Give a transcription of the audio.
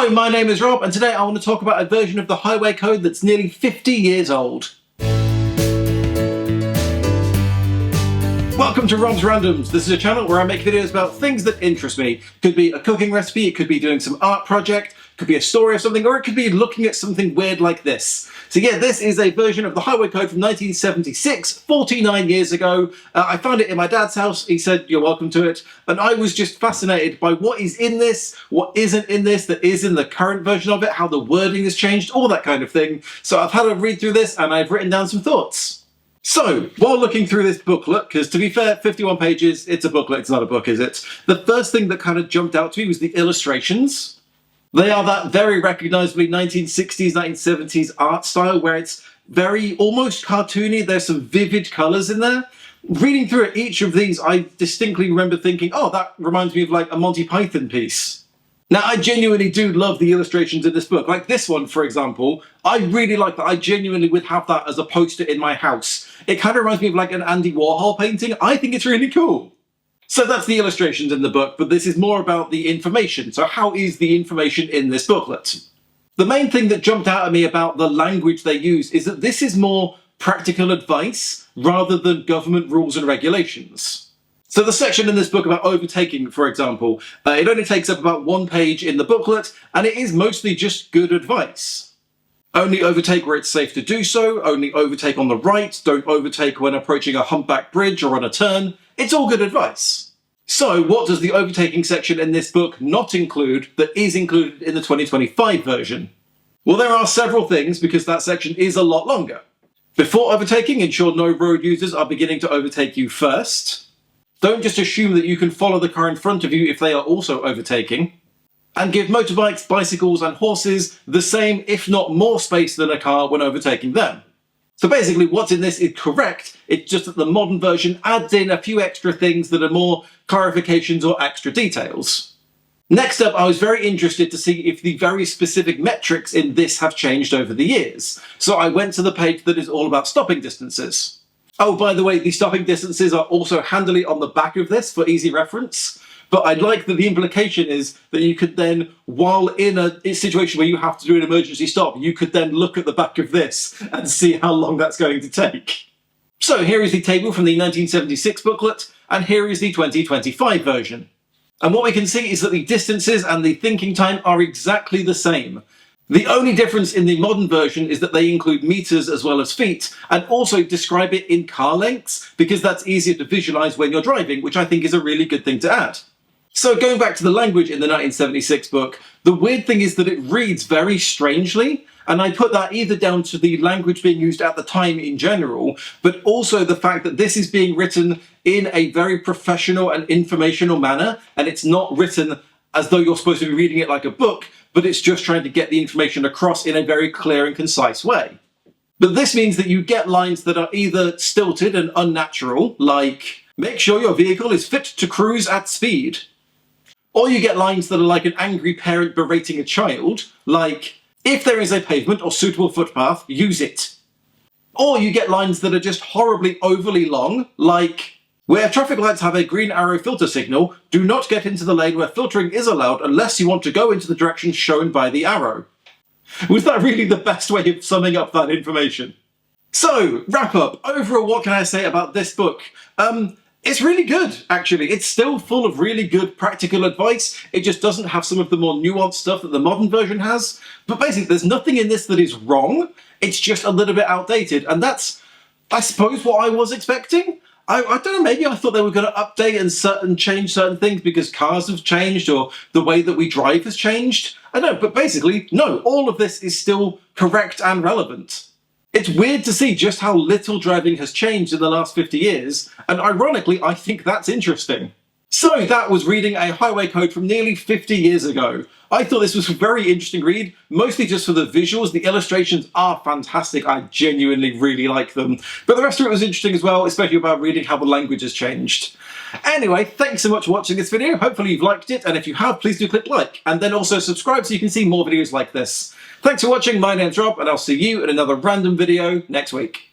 Hello, my name is Rob, and today I want to talk about a version of the highway code that's nearly 50 years old. Welcome to Rob's Randoms. This is a channel where I make videos about things that interest me. Could be a cooking recipe, it could be doing some art project, could be a story of something, or it could be looking at something weird like this. So yeah, this is a version of the highway code from 1976, 49 years ago. I found it in my dad's house. He said, you're welcome to it. And I was just fascinated by what is in this, what isn't in this, that is in the current version of it, how the wording has changed, all that kind of thing. So I've had a read through this and I've written down some thoughts. So, while looking through this booklet, because to be fair, 51 pages, it's a booklet, it's not a book, is it? The first thing that kind of jumped out to me was the illustrations. They are that very recognisably 1960s, 1970s art style where it's very almost cartoony. There's some vivid colours in there. Reading through each of these, I distinctly remember thinking, oh, that reminds me of like a Monty Python piece. Now, I genuinely do love the illustrations in this book. Like this one, for example, I really like that. I genuinely would have that as a poster in my house. It kind of reminds me of like an Andy Warhol painting. I think it's really cool. So that's the illustrations in the book, but this is more about the information. So how is the information in this booklet? The main thing that jumped out at me about the language they use is that this is more practical advice rather than government rules and regulations. So the section in this book about overtaking, for example, it only takes up about 1 page in the booklet, and it is mostly just good advice. Only overtake where it's safe to do so, only overtake on the right, don't overtake when approaching a humpback bridge or on a turn. It's all good advice. So what does the overtaking section in this book not include that is included in the 2025 version? Well, there are several things because that section is a lot longer. Before overtaking, ensure no road users are beginning to overtake you first. Don't just assume that you can follow the car in front of you if they are also overtaking. And give motorbikes, bicycles and horses the same, if not more space than a car when overtaking them. So basically what's in this is correct, it's just that the modern version adds in a few extra things that are more clarifications or extra details. Next up, I was very interested to see if the very specific metrics in this have changed over the years. So I went to the page that is all about stopping distances. Oh, by the way, the stopping distances are also handily on the back of this for easy reference. But I like that the implication is that you could then, while in a situation where you have to do an emergency stop, you could then look at the back of this and see how long that's going to take. So here is the table from the 1976 booklet, and here is the 2025 version. And what we can see is that the distances and the thinking time are exactly the same. The only difference in the modern version is that they include meters as well as feet, and also describe it in car lengths, because that's easier to visualize when you're driving, which I think is a really good thing to add. So going back to the language in the 1976 book, the weird thing is that it reads very strangely, and I put that either down to the language being used at the time in general, but also the fact that this is being written in a very professional and informational manner, and it's not written as though you're supposed to be reading it like a book, but it's just trying to get the information across in a very clear and concise way. But this means that you get lines that are either stilted and unnatural, like, make sure your vehicle is fit to cruise at speed. Or you get lines that are like an angry parent berating a child, like, if there is a pavement or suitable footpath, use it. Or you get lines that are just horribly overly long, like, where traffic lights have a green arrow filter signal, do not get into the lane where filtering is allowed unless you want to go into the direction shown by the arrow. Was that really the best way of summing up that information? So, wrap up. Overall, what can I say about this book? It's really good, actually. It's still full of really good practical advice. It just doesn't have some of the more nuanced stuff that the modern version has. But basically, there's nothing in this that is wrong. It's just a little bit outdated. And that's, I suppose, what I was expecting. I don't know, maybe I thought they were going to update and change certain things because cars have changed or the way that we drive has changed. I don't know, but basically, no, all of this is still correct and relevant. It's weird to see just how little driving has changed in the last 50 years, and ironically, I think that's interesting. So that was reading a highway code from nearly 50 years ago. I thought this was a very interesting read, mostly just for the visuals. The illustrations are fantastic. I genuinely really like them. But the rest of it was interesting as well, especially about reading how the language has changed. Anyway, thanks so much for watching this video. Hopefully you've liked it, and if you have, please do click like, and then also subscribe so you can see more videos like this. Thanks for watching, my name's Rob, and I'll see you in another random video next week.